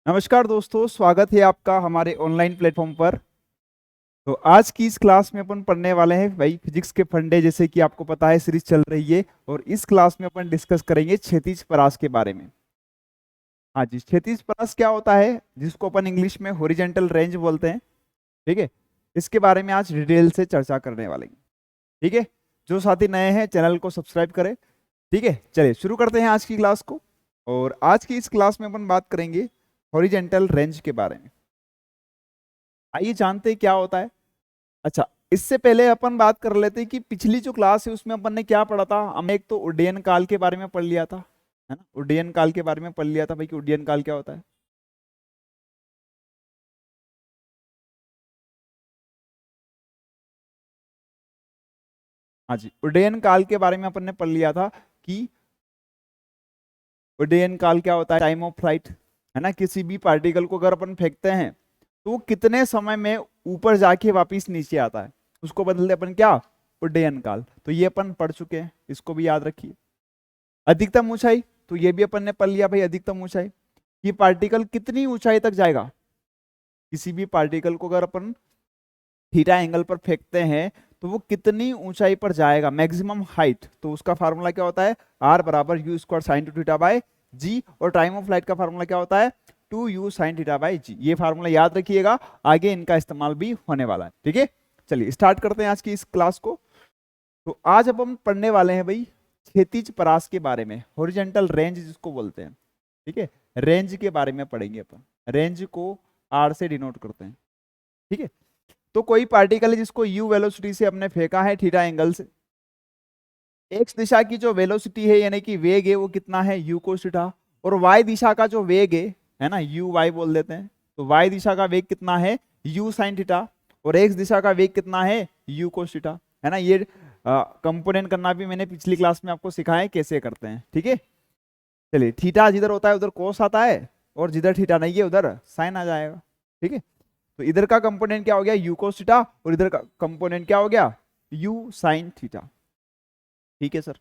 नमस्कार दोस्तों, स्वागत है आपका हमारे ऑनलाइन प्लेटफॉर्म पर। तो आज की इस क्लास में अपन पढ़ने वाले हैं भाई फिजिक्स के फंडे, जैसे कि आपको पता है सीरीज चल रही है। और इस क्लास में अपन डिस्कस करेंगे क्षैतिज परास के बारे में। हाँ जी, क्षैतिज परास क्या होता है, जिसको अपन इंग्लिश में हॉरिजॉन्टल रेंज बोलते हैं। ठीक है, इसके बारे में आज डिटेल से चर्चा करने वाले हैं। ठीक है, जो साथी नए हैं चैनल को सब्सक्राइब करें। ठीक है, चलिए शुरू करते हैं आज की क्लास को। और आज की इस क्लास में अपन बात करेंगे हॉरिजॉन्टल रेंज के बारे में। आइए जानते हैं क्या होता है। अच्छा, इससे पहले अपन बात कर लेते हैं कि पिछली जो क्लास है उसमें अपन ने क्या पढ़ा था। हमने एक तो उड्डयन काल के बारे में पढ़ लिया था, है ना। उड्डयन काल के बारे में पढ़ लिया था भाई कि उड्डयन काल क्या होता है। हाँ जी, उड्डयन काल के बारे में अपन ने पढ़ लिया था कि उड्डयन काल क्या होता है, टाइम ऑफ फ्लाइट, है ना। किसी भी पार्टिकल को अगर अपन फेंकते हैं तो वो कितने समय में ऊपर जाके वापिस नीचे आता है, उसको बदलते अपन क्या, उड्डयन काल। तो ये अपन पढ़ चुके हैं, इसको भी याद रखिए। अधिकतम ऊंचाई, तो ये भी अपन ने पढ़ लिया भाई। अधिकतम ऊंचाई, ये पार्टिकल कितनी ऊंचाई तक जाएगा। किसी भी पार्टिकल को अगर अपन थीटा एंगल पर फेंकते हैं तो वो कितनी ऊंचाई पर जाएगा, मैक्सिमम हाइट। तो उसका फार्मूला क्या होता है, आर बराबर u square sine two theta by g. और टाइम ऑफ फ्लाइट का फार्मूला क्या होता है, 2u साइन थीटा बाय जी। ये फार्मूला याद रखिएगा, आगे इनका इस्तेमाल भी होने वाला है। ठीक है, चलिए स्टार्ट करते हैं आज की इस क्लास को। तो आज अब हम पढ़ने वाले हैं भाई क्षैतिज परास के बारे में, हॉरिजॉन्टल रेंज जिसको बोलते हैं। ठीक है, रेंज के बारे में पढ़ेंगे अपन। रेंज को आर से डिनोट करते हैं। ठीक है, तो कोई पार्टिकल है जिसको यू वेलोसिटी से हमने फेंका है थीटा एंगल से। एक्स दिशा की जो वेलोसिटी है यानी कि वेग है वो कितना है, यू कोस थीटा। और वाई दिशा का जो वेग है ना, यू वाई बोल देते हैं। तो वाई दिशा का वेग कितना है, यू साइन थीटा। और एक्स दिशा का वेग कितना है, यू कोस थीटा, है ना। ये कंपोनेंट करना भी मैंने पिछली क्लास में आपको सिखाया है कैसे करते हैं। ठीक है, चलिए थीटा जिधर होता है उधर कोस आता है, और जिधर थीटा नहीं है उधर साइन आ जाएगा। ठीक है, तो इधर का कंपोनेंट क्या हो गया, यू कोस थीटा, और इधर का कंपोनेंट क्या हो गया, यू साइन थीटा। ठीक है सर,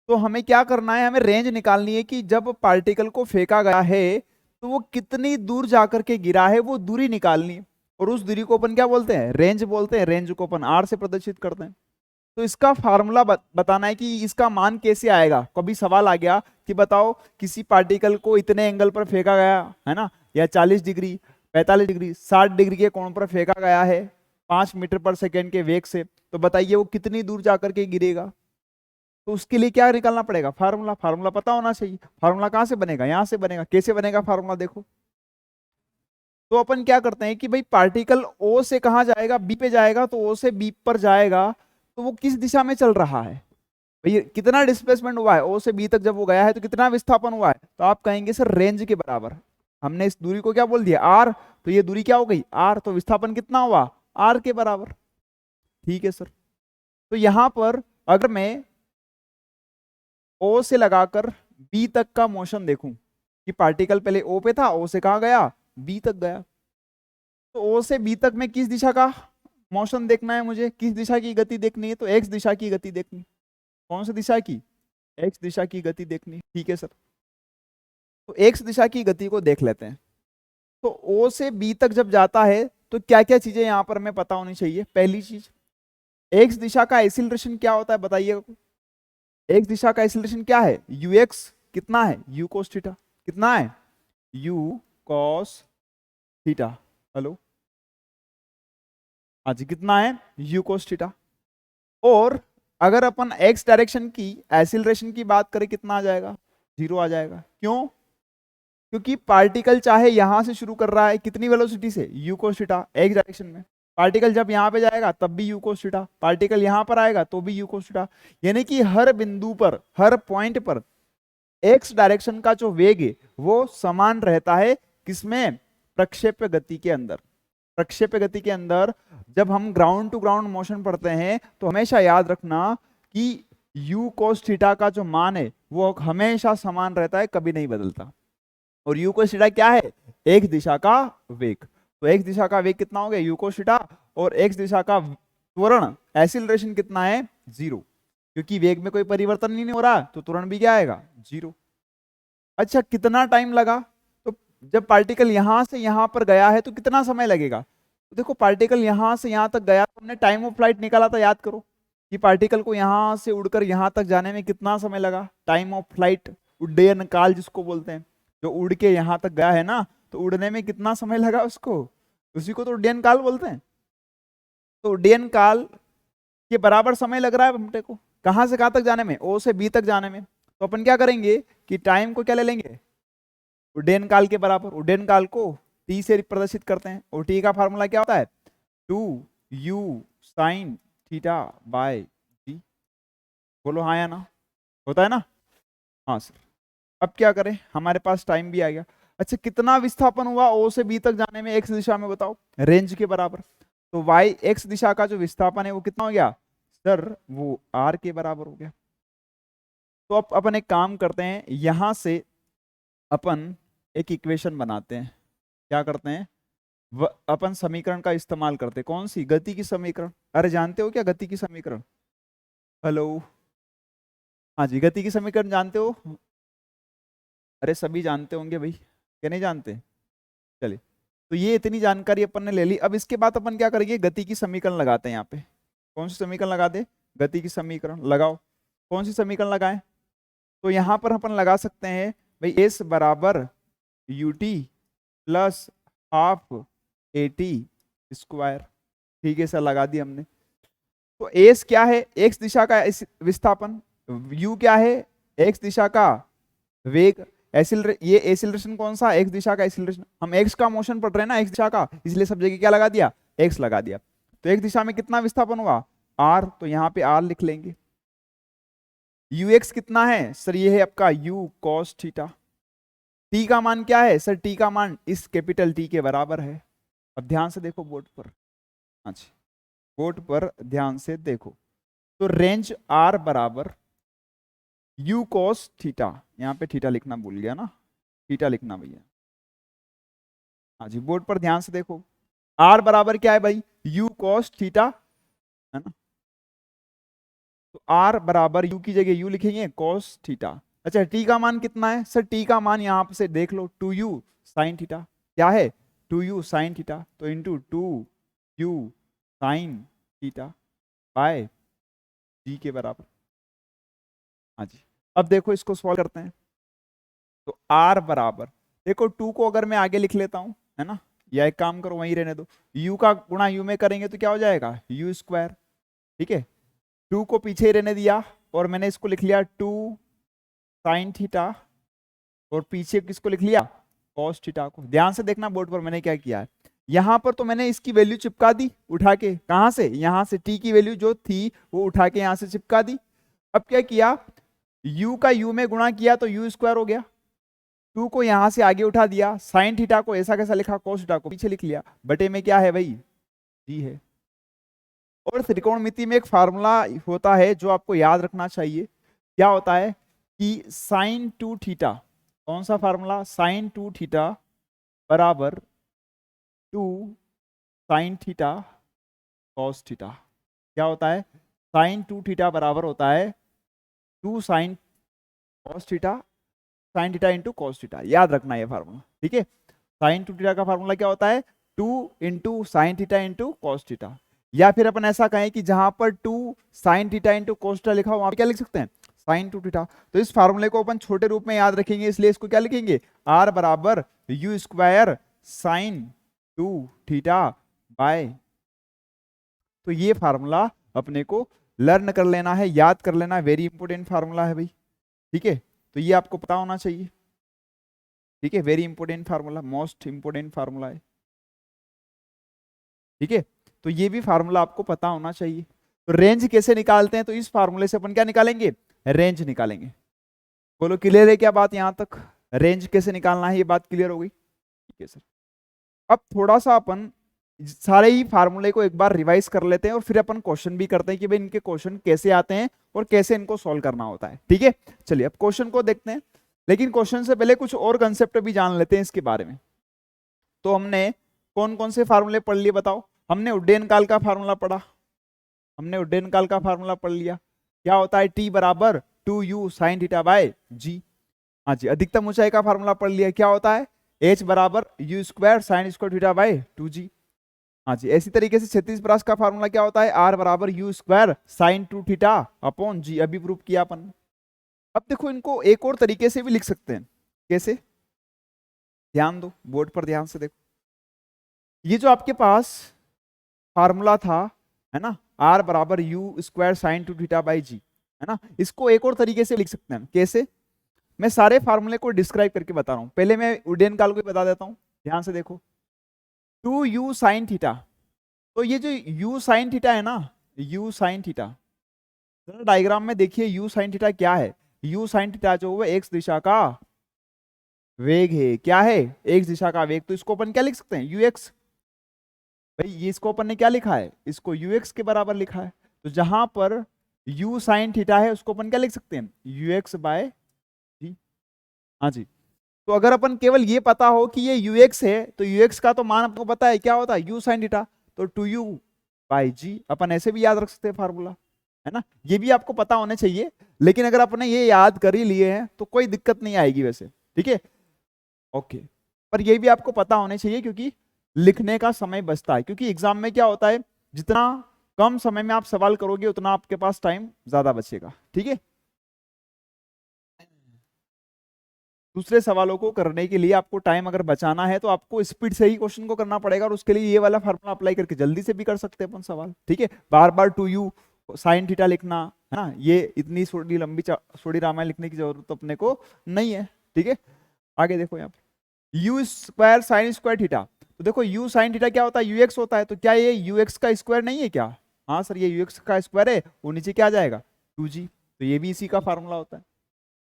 तो हमें क्या करना है, हमें रेंज निकालनी है कि जब पार्टिकल को फेंका गया है तो वो कितनी दूर जाकर के गिरा है, वो दूरी निकालनी है। और उस दूरी को अपन क्या बोलते हैं, रेंज बोलते हैं। रेंज को अपन आर से प्रदर्शित करते हैं। तो इसका फार्मूला बताना है कि इसका मान कैसे आएगा। कभी सवाल आ गया कि बताओ किसी पार्टिकल को इतने एंगल पर फेंका गया है ना, या 40 डिग्री, 45 डिग्री, 60 डिग्री के कोण पर फेंका गया है 5 मीटर पर सेकेंड के वेग से, तो बताइए वो कितनी दूर जाकर के गिरेगा। तो उसके लिए क्या निकालना पड़ेगा, फार्मूला। फार्मूला पता होना चाहिए। फार्मूला कहां से बनेगा, यहां से बनेगा। कैसे बनेगा फार्मूला, देखो। तो अपन क्या करते हैं कि भाई पार्टिकल ओ से कहां जाएगा, बी पे जाएगा। तो ओ से बी पर जाएगा तो वो किस दिशा में चल रहा है, भाई कितना डिस्प्लेसमेंट हुआ है। ओ से बी तक जब वो गया है तो कितना विस्थापन हुआ है, तो आप कहेंगे सर रेंज के बराबर। हमने इस दूरी को क्या बोल दिया, आर। तो ये दूरी क्या हो गई, आर। तो विस्थापन कितना हुआ, आर के बराबर। ठीक है सर, तो यहां पर अगर मैं ओ से लगाकर बी तक का मोशन देखूं कि पार्टिकल पहले ओ पे था, ओ से कहा गया, बी तक गया। तो ओ से बी तक में किस दिशा का मोशन देखना है मुझे, किस दिशा की गति देखनी है, तो एक्स दिशा की गति देखनी। कौन सी दिशा की, एक्स दिशा की गति देखनी। ठीक है सर, तो एक्स दिशा की गति को देख लेते हैं। तो ओ से बी तक जब जाता है तो क्या क्या चीजें यहां पर हमें पता होनी चाहिए। पहली चीज, एक्स दिशा का एक्सीलरेशन क्या होता है बताइएगा। एक्स दिशा का एक्सीलरेशन क्या है, यू एक्स। कितना है, यू कोस थीटा। कितना है, यू कॉस थीटा। हेलो, हाँ जी, कितना है, यू कोस थीटा। और अगर अपन एक्स डायरेक्शन की एक्सीलरेशन की बात करें, कितना आ जाएगा, 0 आ जाएगा। क्यों, क्योंकि पार्टिकल चाहे यहां से शुरू कर रहा है कितनी वेलोसिटी से, you cos theta, x direction में। पार्टिकल जब यहां पे जाएगा तब भी यू कोस थीटा, पार्टिकल यहां पर आएगा तो भी यू कोस थीटा। यानी कि हर बिंदु पर, हर पॉइंट पर एक्स डायरेक्शन का जो वेग है वो समान रहता है। किसमें, प्रक्षेप्य गति के अंदर। प्रक्षेप्य गति के अंदर जब हम ग्राउंड टू ग्राउंड मोशन पढ़ते हैं तो हमेशा याद रखना कि u cos थीटा का जो मान है वो हमेशा समान रहता है, कभी नहीं बदलता। और u cos थीटा क्या है, एक दिशा का वेग। तो एक दिशा का वेग कितना हो गया, u cos थीटा। और x दिशा का त्वरण एक्सीलरेशन कितना है, 0। क्योंकि वेग में कोई परिवर्तन नहीं हो रहा तो त्वरण भी क्या आएगा, 0। अच्छा, कितना टाइम लगा, तो जब पार्टिकल यहां से यहां पर गया है तो कितना समय लगेगा? तो देखो पार्टिकल यहां से यहां तक गया तो हमने टाइम ऑफ फ्लाइट निकाला था, याद करो कि पार्टिकल को यहां से उड़कर यहां तक जाने में कितना समय लगा, टाइम ऑफ फ्लाइट, उड्डयन काल जिसको बोलते हैं, जो उड़ के यहां तक गया है ना, तो उड़ने में कितना समय लगा उसको, उसी को तो उड्डयन काल बोलते हैं। तो उड्डयन काल के बराबर समय लग रहा है हमटे को कहां से कहां तक जाने में, ओ से बी तक जाने में। तो अपन क्या करेंगे कि टाइम को क्या ले लेंगे, उड्डयन काल के बराबर। उड्डयन काल को टी से प्रदर्शित करते हैं और टी का फार्मूला क्या होता है, 2u साइन थीटा बाय जी। बोलो हाँ या ना, होता है ना? हाँ सर। अब क्या करें, हमारे पास टाइम भी आ गया। अच्छा कितना विस्थापन हुआ ओ से बी तक जाने में एक्स दिशा में, बताओ, रेंज के बराबर। तो वाई एक्स दिशा का जो विस्थापन है वो कितना हो गया सर, वो आर के बराबर हो गया। तो अब अपन एक काम करते हैं, यहां से अपन एक इक्वेशन बनाते हैं। क्या करते हैं, अपन समीकरण का इस्तेमाल करते हैं। कौन सी, गति की समीकरण। अरे जानते हो क्या गति की समीकरण? हेलो, हाँ जी, गति की समीकरण जानते हो? अरे सभी जानते होंगे भाई, क्या नहीं जानते? चलिए, तो ये इतनी जानकारी अपन ने ले ली। अब इसके बाद अपन क्या करेंगे, गति की समीकरण लगाते हैं यहाँ पे। कौन सी समीकरण लगा दे, गति की समीकरण लगाओ। कौन सी समीकरण लगाएं? तो यहाँ पर अपन लगा सकते हैं भाई एस बराबर U T plus half A T square. ठीक है सर, लगा दी हमने। तो एस क्या है, एक्स दिशा का विस्थापन, यू क्या है, एक्स दिशा का वेग, ये एसिलरेशन कौन सा, एक्स दिशा का एसिलरेशन। हम एक्स का मोशन पढ़ रहे हैं ना, एक्स दिशा का, इसलिए सब जगह क्या लगा दिया, एक्स लगा दिया। तो एक्स दिशा में कितना विस्थापन हुआ, आर, तो यहाँ पे आर लिख लेंगे। यू एक्स कितना है सर, ये है आपका यू कॉस थीटा। टी का मान क्या है सर, टी का मान इस कैपिटल टी के बराबर है। अब ध्यान से देखो बोर्ड पर, अच्छा बोर्ड पर ध्यान से देखो। तो रेंज आर बराबर यू कॉस थीटा, यहाँ पे थीटा लिखना भूल गया ना, थीटा लिखना भैया। हाँ जी, बोर्ड पर ध्यान से देखो, आर बराबर क्या है भाई, यू कॉस थीटा, है ना। तो आर बराबर यू की जगह यू लिखेंगे कॉस थीटा। अच्छा टी का मान कितना है सर, टी का मान यहाँ से देख लो, 2u साइन थीटा। क्या है, 2u साइन थीटा, तो into 2u sine theta by g के बराबर। हाँ जी, अब देखो इसको सॉल्व करते हैं। तो आर बराबर, देखो 2 को अगर मैं आगे लिख लेता हूं, है ना, या एक काम करो वहीं रहने दो, u का गुणा u में करेंगे तो क्या हो जाएगा, यू स्क्वायर। ठीक है, 2 को पीछे ही रहने दिया और मैंने इसको लिख लिया 2 साइन थीटा, और पीछे किसको लिख लिया, कॉस थीटा को। ध्यान से देखना बोर्ड पर मैंने क्या किया है, यहां पर तो मैंने इसकी वैल्यू चिपका दी उठा के, कहां से, यहां से टी की वैल्यू जो थी वो उठा के यहां से चिपका दी। अब क्या किया, u का u में गुणा किया तो u स्क्वायर हो गया, 2 को यहां से आगे उठा दिया, साइन थीटा को ऐसा कैसा लिखा, कॉस थीटा को पीछे लिख लिया, बटे में क्या है भाई, जी है। और त्रिकोणमिति में एक फार्मूला होता है जो आपको याद रखना चाहिए, क्या होता है कि साइन 2 थीटा, कौन सा फार्मूला, साइन 2 थीटा बराबर 2 साइन थीटा कॉस थीटा। क्या होता है, साइन 2 थीटा बराबर होता है 2 sine cos theta, sine theta into cos theta, याद रखना ये फार्मूला। ठीक है, साइन 2 थीटा का फार्मूला क्या होता है, 2 into sine theta into cos theta. या फिर अपन ऐसा कहें कि जहां पर 2 sine theta into cos theta लिखा हो वहां पे क्या लिख सकते हैं, साइन 2 थीटा। तो इस फार्मूले को अपन छोटे रूप में याद रखेंगे, इसलिए इसको क्या लिखेंगे, आर बराबर u square sine 2 theta by. तो ये फार्मूला अपने को लर्न कर लेना है, याद कर लेना है, वेरी इंपॉर्टेंट फार्मूला है भाई। ठीक है, तो ये आपको पता होना चाहिए। ठीक है, very important formula, most important formula है। ठीक है, तो ये भी फार्मूला आपको पता होना चाहिए। तो रेंज कैसे निकालते हैं, तो इस फार्मूले से अपन क्या निकालेंगे, रेंज निकालेंगे। बोलो क्लियर है क्या बात, यहां तक रेंज कैसे निकालना है ये बात क्लियर हो गई। ठीक है सर, अब थोड़ा सा अपन सारे ही फार्मूले को एक बार रिवाइज कर लेते हैं और फिर अपन क्वेश्चन भी करते हैं कि भाई इनके क्वेश्चन कैसे आते हैं और कैसे इनको सॉल्व करना होता है। ठीक है, चलिए अब क्वेश्चन को देखते हैं, लेकिन क्वेश्चन से पहले कुछ और कंसेप्ट भी जान लेते हैं इसके बारे में। तो हमने कौन कौन से फार्मूले पढ़ लिए बताओ, हमने उड्डयन काल का फार्मूला पढ़ा, हमने उड्डयन काल का फार्मूला पढ़ लिया, क्या होता है, टी बराबर 2u साइन थीटा बाय जी। हाँ जी, अधिकतम ऊंचाई का फार्मूला पढ़ लिया, क्या होता है, H बराबर u square sine square theta by 2g। हाँ जी, ऐसी तरीके से क्षैतिज परास का फार्मूला क्या होता है, R बराबर u square sine 2 theta upon g, अभी प्रूफ किया अपन। अब देखो इनको एक और तरीके से भी लिख सकते हैं, कैसे, ध्यान दो, बोर्ड पर ध्यान से देखो। ये जो आपके पास फार्मूला था, है ना, R बराबर u square sine 2 theta by g, है ना, इसको एक और तरीके से लिख सकते हैं, कैसे, मैं सारे फार्मूले को डिस्क्राइब करके बता रहा हूं। पहले मैं उडेन काल को बता देता हूं, ध्यान से देखो। 2u साइन थीटा, तो ये जो u साइन थीटा है ना, u साइन थीटा, जरा डायग्राम में देखिए u साइन थीटा क्या है। u साइन थीटा जो है x दिशा का वेग है, क्या है, x दिशा का वेग, तो इसको अपन क्या लिख सकते हैं, ux। भाई ये इसको अपन ने क्या लिखा है, इसको ux के बराबर लिखा है, तो जहां पर u साइन थीटा है उसको अपन क्या लिख सकते हैं, ux बाय जी। हाँ जी, तो अगर अपन केवल ये पता हो कि ये ux है, तो ux का तो मान आपको पता है क्या होता है, u साइन थीटा, तो 2u बाई जी, अपन ऐसे भी याद रख सकते हैं फार्मूला, है ना, ये भी आपको पता होने चाहिए। लेकिन अगर अपने ये याद कर ही लिए हैं तो कोई दिक्कत नहीं आएगी वैसे, ठीक है, ओके। पर ये भी आपको पता होने चाहिए क्योंकि लिखने का समय बचता है, क्योंकि एग्जाम में क्या होता है, जितना कम समय में आप सवाल करोगे उतना आपके पास टाइम ज्यादा बचेगा, ठीक है। दूसरे सवालों को करने के लिए आपको टाइम अगर बचाना है तो आपको स्पीड से ही क्वेश्चन को करना पड़ेगा, और उसके लिए ये वाला फार्मूला अप्लाई करके जल्दी से भी कर सकते हैं अपन सवाल, ठीक है। बार बार 2u साइन थीटा लिखना, है ना, ये इतनी छोटी लंबी छोटी रामायण लिखने की जरूरत तो अपने को नहीं है, ठीक है। आगे देखो यहाँ पे you square sine square theta, तो देखो यू साइन थीटा क्या होता है, यूएक्स होता है, तो क्या ये यूएक्स का स्क्वायर नहीं है क्या, हाँ सर ये यूएक्स का स्क्वायर है, वो नीचे क्या आ जाएगा 2g, तो ये भी इसी का फार्मूला होता है।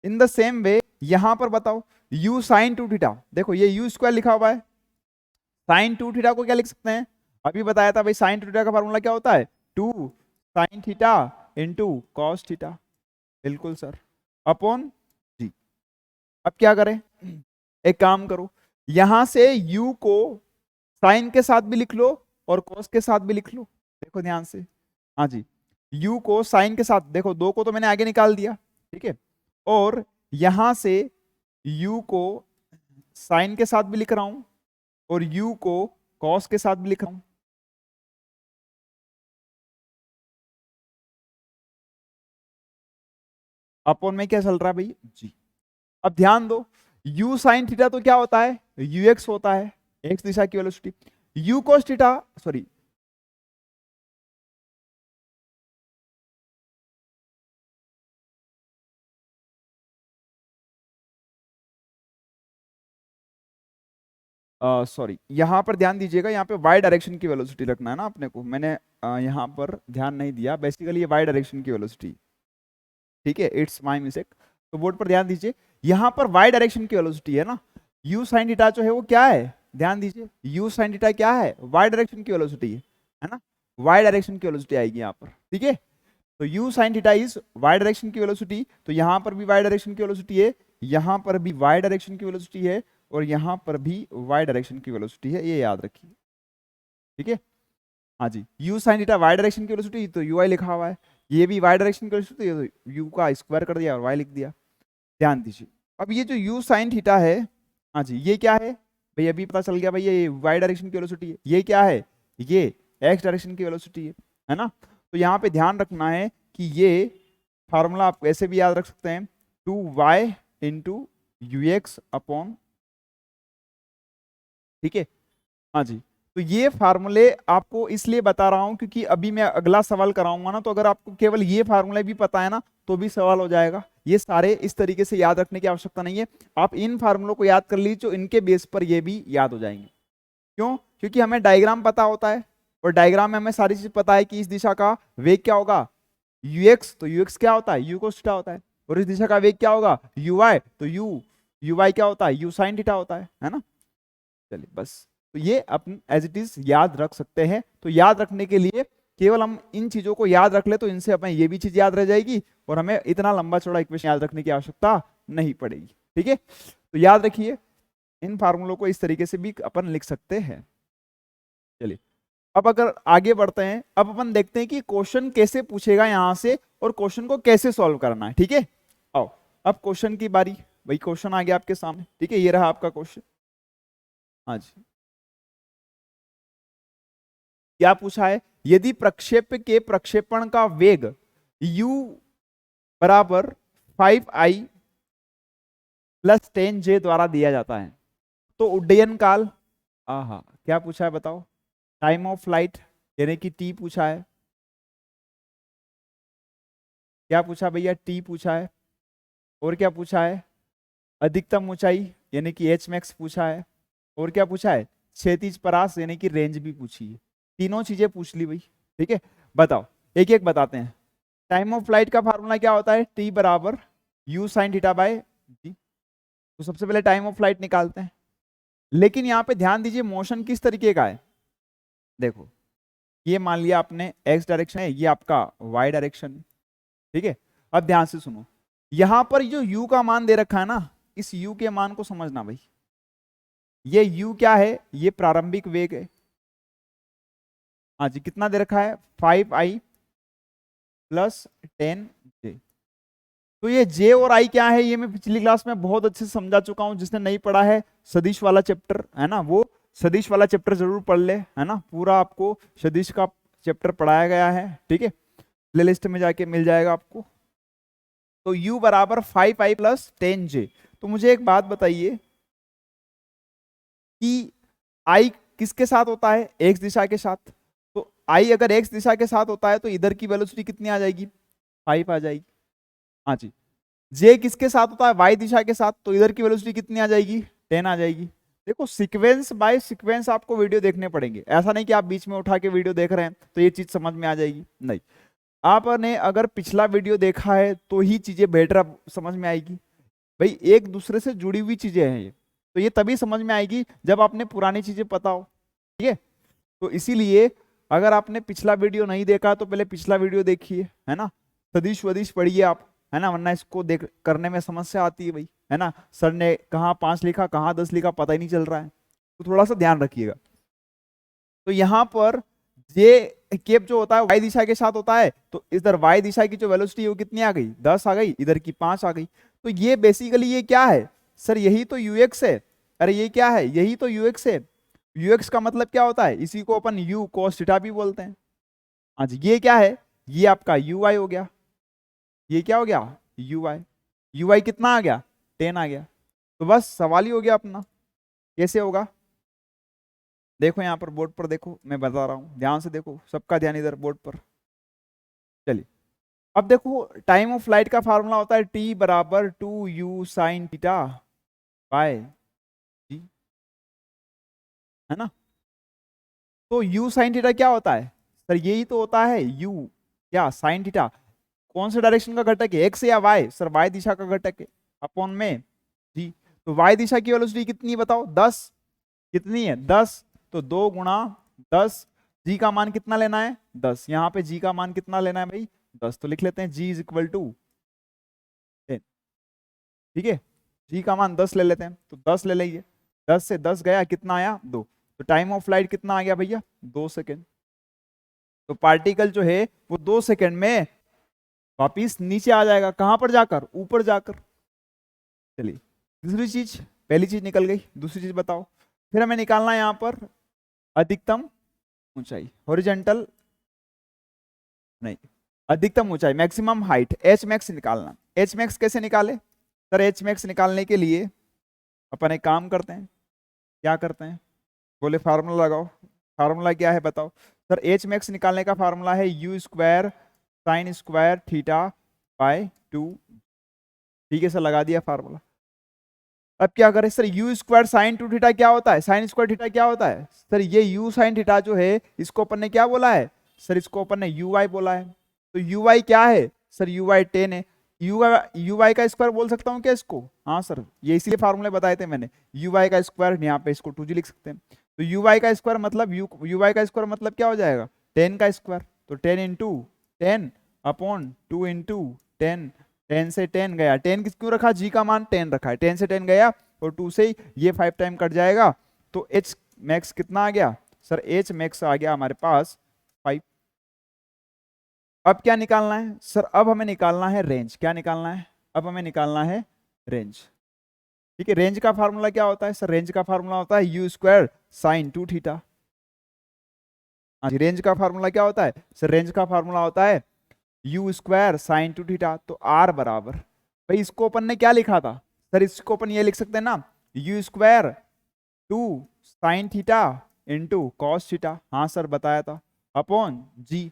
इन द सेम वे यहां पर बताओ u साइन 2 थीटा, देखो ये u स्क्वायर लिखा हुआ है, साइन 2 थीटा को क्या लिख सकते हैं, अभी बताया था भाई साइन 2 थीटा का फार्मूला क्या होता है, 2 sine theta into cos theta, बिल्कुल सर, अपॉन जी। अब क्या करें, एक काम करो, यहां से u को साइन के साथ भी लिख लो और कॉस के साथ भी लिख लो, देखो ध्यान से, हाँ जी, u को साइन के साथ, देखो दो को तो मैंने आगे निकाल दिया, ठीक है, और यहां से u को साइन के साथ भी लिख रहा हूं और u को कॉस के साथ भी लिख रहा हूं, अपॉन में क्या चल रहा है भाई जी। अब ध्यान दो, u साइन थीटा तो क्या होता है, ux होता है, x दिशा की velocity, u cos theta, sorry sorry यहाँ पर ध्यान दीजिएगा, यहाँ पे y डायरेक्शन की वेलोसिटी रखना है ना अपने को, मैंने यहाँ पर ध्यान नहीं दिया, बेसिकली ये y डायरेक्शन की वेलोसिटी, ठीक है, इट्स माय मिस्टेक। तो बोर्ड पर ध्यान दीजिए, यहाँ पर y डायरेक्शन की वेलोसिटी है ना, u साइन थीटा जो है वो क्या है, ध्यान दीजिए, u साइन थीटा क्या है, y डायरेक्शन की वेलोसिटी है ना, y डायरेक्शन की वेलोसिटी आएगी यहाँ पर, ठीक है। तो u sine theta is y direction की वेलोसिटी, तो यहाँ पर भी y डायरेक्शन की वेलोसिटी है, यहाँ पर भी y डायरेक्शन की वेलोसिटी है, और यहाँ पर भी y डायरेक्शन की वेलोसिटी है, ये याद रखिए, ठीक है। हाँ जी, u sine theta y direction की वेलोसिटी, तो ui लिखा हुआ है, ये भी y डायरेक्शन की वेलोसिटी, तो u का स्क्वायर कर दिया और y लिख दिया, ध्यान दीजिए। अब ये जो u साइन थीटा है, हाँ जी, ये क्या है भाई, अभी पता चल गया भाई ये y डायरेक्शन की वेलोसिटी है, ये क्या है, ये x डायरेक्शन की वेलोसिटी है ना। तो यहाँ पे ध्यान रखना है कि ये फार्मूला आप ऐसे भी याद रख सकते हैं, 2y इंटू ux अपॉन, ठीक है, हाँ जी। तो ये फार्मूले आपको इसलिए बता रहा हूं क्योंकि अभी मैं अगला सवाल कराऊंगा ना, तो अगर आपको केवल ये फार्मूले भी पता है ना तो भी सवाल हो जाएगा, ये सारे इस तरीके से याद रखने की आवश्यकता नहीं है, आप इन फार्मूलों को याद कर लीजिए, जो इनके बेस पर ये भी याद हो जाएंगे। क्यों, क्योंकि हमें डायग्राम पता होता है, और डायग्राम में हमें सारी चीज पता है कि इस दिशा का वेग क्या होगा ux, तो ux क्या होता है, u cos थीटा होता है, और इस दिशा का वेग क्या होगा uy, तो uy क्या होता है, u sin थीटा होता है ना। चलिए बस, तो ये अपन एज इट इज याद रख सकते हैं। तो याद रखने के लिए केवल हम इन चीजों को याद रख ले तो इनसे अपन ये भी चीज याद रह जाएगी, और हमें इतना लंबा चौड़ा इक्वेशन याद रखने की आवश्यकता नहीं पड़ेगी, ठीक है। तो याद रखिए, इन फार्मूलों को इस तरीके से भी अपन लिख सकते हैं। चलिए अब अगर आगे बढ़ते हैं, अब अपन देखते हैं कि क्वेश्चन कैसे पूछेगा यहां से, और क्वेश्चन को कैसे सॉल्व करना है, ठीक है। आओ अब क्वेश्चन की बारी, वही क्वेश्चन आ गया आपके सामने, ठीक है, ये रहा आपका क्वेश्चन। हाँ जी, क्या पूछा है, यदि प्रक्षेप के प्रक्षेपण का वेग u बराबर 5i प्लस 10j द्वारा दिया जाता है तो उड्डयन काल, आहा क्या पूछा है बताओ, टाइम ऑफ फ्लाइट यानी कि टी पूछा है, क्या पूछा भैया, टी पूछा है, और क्या पूछा है, अधिकतम ऊंचाई यानी कि एच मैक्स पूछा है, और क्या पूछा है, क्षैतिज परास यानी कि रेंज भी पूछी है, तीनों चीजें पूछ ली भाई। ठीक है, बताओ एक एक बताते हैं। टाइम ऑफ फ्लाइट का फार्मूला क्या होता है, टी बराबर यू साइन थीटा बाय जी। तो सबसे पहले टाइम ऑफ फ्लाइट निकालते हैं, लेकिन यहाँ पे ध्यान दीजिए मोशन किस तरीके का है, देखो ये मान लिया आपने एक्स डायरेक्शन है, ये आपका वाई डायरेक्शन है। ठीक है, अब ध्यान से सुनो, यहां पर जो u का मान दे रखा है ना, इस u के मान को समझना भाई, ये u क्या है, ये प्रारंभिक वेग है। हाँ जी, कितना दे रखा है, 5i प्लस 10j। तो ये j और i क्या है, ये मैं पिछली क्लास में बहुत अच्छे से समझा चुका हूं, जिसने नहीं पढ़ा है सदिश वाला चैप्टर है ना, वो सदिश वाला चैप्टर जरूर पढ़ ले, है ना, पूरा आपको सदिश का चैप्टर पढ़ाया गया है। ठीक है, प्लेलिस्ट में जाके मिल जाएगा आपको। तो u बराबर 5i प्लस 10j। तो मुझे एक बात बताइए कि i किसके साथ होता है, x दिशा के साथ, तो i अगर x दिशा के साथ होता है तो इधर की वेलोसिटी कितनी आ जाएगी, 5 आ जाएगी। हाँ जी, j किसके साथ होता है, y दिशा के साथ, तो इधर की वेलोसिटी कितनी आ जाएगी, 10 आ जाएगी। देखो सीक्वेंस बाय सीक्वेंस आपको वीडियो देखने पड़ेंगे, ऐसा नहीं कि आप बीच में उठा के वीडियो देख रहे हैं तो ये चीज समझ में आ जाएगी, नहीं, आपने अगर पिछला वीडियो देखा है तो ही चीजें बेटर समझ में आएगी भाई, एक दूसरे से जुड़ी हुई चीजें हैं ये, तो ये तभी समझ में आएगी जब आपने पुरानी चीजें पता हो। ठीक है, तो इसीलिए अगर आपने पिछला वीडियो नहीं देखा तो पहले पिछला वीडियो देखिए, है ना, सदिश वदिश पढ़िए आप, है ना, वरना इसको देख करने में समस्या आती है भाई, है ना, सर ने कहाँ 5 लिखा कहाँ 10 लिखा पता ही नहीं चल रहा है, तो थोड़ा सा ध्यान रखिएगा। तो यहाँ पर जे केप जो होता है वाई दिशा के साथ होता है, तो इधर वाई दिशा की जो वेलोसिटी है वो कितनी आ गई, 10 आ गई, इधर की 5 आ गई। तो ये बेसिकली ये क्या है, सर यही तो यूएक्स है, अरे ये क्या है, यही तो यूएक्स है। यूएक्स का मतलब क्या होता है, इसी को अपन यू cos थीटा भी बोलते हैं। हाँ जी, ये क्या है, ये आपका यू आई हो गया, ये क्या हो गया, यू आई, यू आई कितना आ गया, 10 आ गया। तो बस सवाल ही हो गया अपना, कैसे होगा, देखो यहाँ पर बोर्ड पर देखो, मैं बता रहा हूँ ध्यान से देखो, सबका ध्यान इधर बोर्ड पर। चलिए अब देखो, टाइम ऑफ फ्लाइट का फार्मूला होता है टी बराबर 2u साइन थीटा बाय जी, है ना। तो u साइन थीटा क्या होता है, सर यही तो होता है u, क्या साइन थीटा, कौन से डायरेक्शन का घटक है, एक्स या वाई, सर वाई दिशा का घटक है, अपॉन में जी। तो वाई दिशा की वेलोसिटी कितनी है बताओ, 10, कितनी है 10, तो 2 गुणा 10, जी का मान कितना लेना है 10, यहाँ पे जी का मान कितना लेना है भाई 10, तो लिख लेते हैं जी इज इक्वल टू 10। ठीक है, जी का मान 10 ले लेते हैं, तो 10 ले लीजिए, 10 से 10 गया कितना आया 2, तो टाइम ऑफ फ्लाइट कितना आ गया भैया 2 सेकेंड। तो पार्टिकल जो है वो 2 सेकेंड में वापिस नीचे आ जाएगा, कहां पर जाकर, ऊपर जाकर। चलिए दूसरी चीज, पहली चीज निकल गई, दूसरी चीज बताओ, फिर हमें निकालना है यहां पर अधिकतम ऊंचाई, हॉरिजॉन्टल नहीं, अधिकतम ऊंचाई मैक्सिमम हाइट, एच मैक्स निकालना। एच मैक्स कैसे निकाले, सर एच मैक्स निकालने के लिए अपन एक काम करते हैं, क्या करते हैं, बोले फार्मूला लगाओ, फार्मूला क्या है बताओ, सर एच मैक्स निकालने का फार्मूला है you square sine square theta by 2। ठीक है सर, लगा दिया फार्मूला। अब क्या करें sir, you square sine 2 theta क्या होता है, साइन स्क्वायर थीटा क्या होता है, सर ये यू साइन थीटा जो है इसको अपन ने क्या बोला है, सर इसको अपन ने यू वाई बोला है। तो यू वाई क्या है, सर यू वाई 10 है, यू वाई का स्क्वायर बोल सकता हूँ क्या इसको, हाँ सर, ये इसीलिए फार्मूले बताए थे मैंने, यू वाई का स्क्वायर, यहाँ पे इसको 2g लिख सकते हैं। तो यू वाई का स्क्वायर मतलब यू वाई का स्क्वायर मतलब क्या हो जाएगा 10 का स्क्वायर, तो 10 इंटू 10 अपॉन 2 इंटू 10, 10 से 10 गया, 10 किस क्यों रखा, जी का मान 10 रखा है, 10 से 10 गया और 2 से ये 5 टाइम कट जाएगा, तो एच मैक्स कितना आ गया, सर एच मैक्स आ गया हमारे पास 5। अब क्या निकालना है सर, अब हमें निकालना है रेंज, क्या निकालना है, अब हमें निकालना है रेंज। ठीक है। रेंज का फार्मूला क्या होता है सर? रेंज का फार्मूला होता है यू स्क्वायर साइन 2 थीटा। हाँ जी, रेंज का फार्मूला क्या होता है सर? रेंज का फार्मूला होता है यू स्क्वायर साइन 2 थीटा। तो आर बराबर, भाई इसको अपन ने क्या लिखा था सर? इसको अपन ये लिख सकते हैं ना, you square 2 sine theta into cos theta. हाँ सर बताया था, अपॉन जी।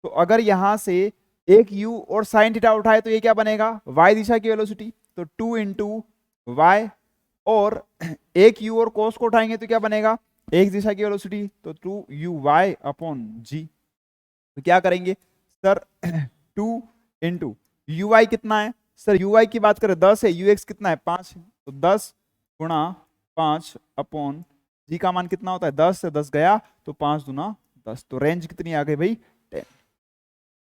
तो अगर यहां से एक u और साइन थीटा उठाए तो ये क्या बनेगा? y दिशा की वेलोसिटी, तो 2 इंटू वाई। और एक u और cos को उठाएंगे तो क्या बनेगा? एक दिशा की वेलोसिटी, तो 2uy अपॉन जी। तो क्या करेंगे सर? 2 इंटू ui कितना है सर? ui की बात करें 10 है, ux कितना है? 5 है, तो 10 गुणा 5 अपॉन जी का मान कितना होता है? 10 से 10 गया तो 5 दूना 10। तो रेंज कितनी आ गई भाई? 10।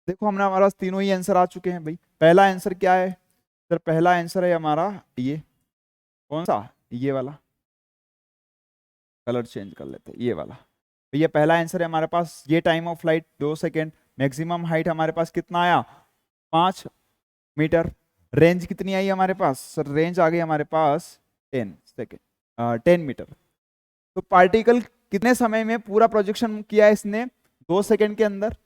देखो हमने, हमारा तीनों ही आंसर आ चुके हैं भाई। पहला आंसर क्या है सर? पहला आंसर है हमारा ये, कौन सा? ये वाला। कलर चेंज कर लेते हैं, ये वाला। तो ये पहला आंसर है हमारे पास। ये time of flight 2 second. Maximum height हमारे पास कितना आया? 5 मीटर। रेंज कितनी आई हमारे पास सर? रेंज आ गई हमारे पास 10 सेकेंड, 10 मीटर। तो पार्टिकल कितने समय में पूरा प्रोजेक्शन किया है इसने? 2 सेकेंड के अंदर।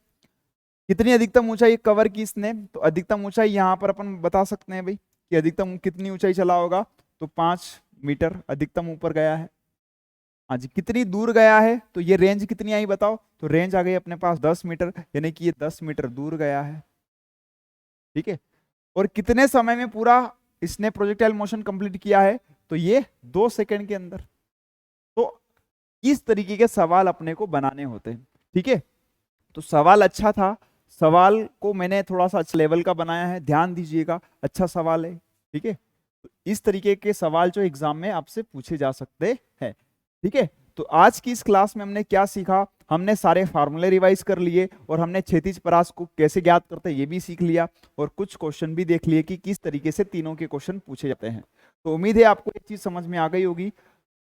कितनी अधिकतम ऊंचाई कवर की इसने? तो अधिकतम ऊंचाई यहाँ पर अपन बता सकते हैं भाई कि अधिकतम कितनी ऊंचाई चला होगा। तो 5 मीटर अधिकतम ऊपर गया है। हाँ जी, कितनी दूर गया है? तो ये रेंज कितनी आई बताओ? तो रेंज आ गई अपने पास 10 मीटर, यानी कि ये 10 मीटर दूर गया है। ठीक है। और कितने समय में पूरा इसने प्रोजेक्टाइल मोशन कंप्लीट किया है? तो ये 2 सेकंड के अंदर। तो इस तरीके के सवाल अपने को बनाने होते हैं। ठीक है। तो सवाल अच्छा था, सवाल को मैंने थोड़ा सा अच्छे लेवल का बनाया है, ध्यान दीजिएगा, अच्छा सवाल है। ठीक है। तो इस तरीके के सवाल जो एग्जाम में आपसे पूछे जा सकते हैं। ठीक है। तो आज की इस क्लास में हमने क्या सीखा? हमने सारे फार्मूले रिवाइज कर लिए और हमने क्षैतिज परास को कैसे ज्ञात करते हैं ये भी सीख लिया, और कुछ क्वेश्चन भी देख लिए कि किस तरीके से तीनों के क्वेश्चन पूछे जाते हैं। तो उम्मीद है आपको एक चीज समझ में आ गई होगी।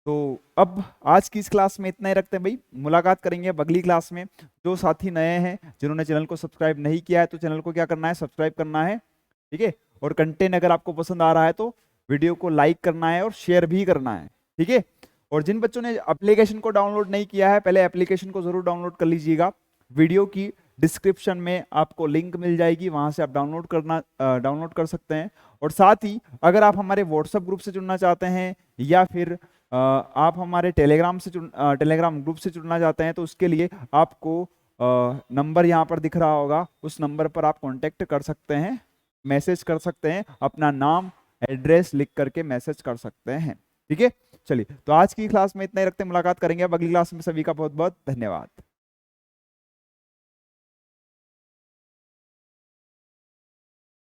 तो अब आज की इस क्लास में इतना ही रखते हैं भाई, मुलाकात करेंगे अब अगली क्लास में। जो साथी नए हैं, जिन्होंने चैनल को सब्सक्राइब नहीं किया है, तो चैनल को क्या करना है? सब्सक्राइब करना है। ठीक है। और कंटेंट अगर आपको पसंद आ रहा है तो वीडियो को लाइक करना है और शेयर भी करना है। ठीक है। और जिन बच्चों ने एप्लीकेशन को डाउनलोड नहीं किया है, पहले एप्लीकेशन को जरूर डाउनलोड कर लीजिएगा। वीडियो की डिस्क्रिप्शन में आपको लिंक मिल जाएगी, वहां से आप डाउनलोड कर सकते हैं। और साथ ही अगर आप हमारे व्हाट्सएप ग्रुप से जुड़ना चाहते हैं, या फिर आप हमारे टेलीग्राम ग्रुप से जुड़ना चाहते हैं, तो उसके लिए आपको नंबर यहाँ पर दिख रहा होगा, उस नंबर पर आप कांटेक्ट कर सकते हैं, मैसेज कर सकते हैं, अपना नाम एड्रेस लिख करके मैसेज कर सकते हैं। ठीक है। चलिए, तो आज की क्लास में इतना ही रखते हैं, मुलाकात करेंगे अब अगली क्लास में। सभी का बहुत बहुत धन्यवाद।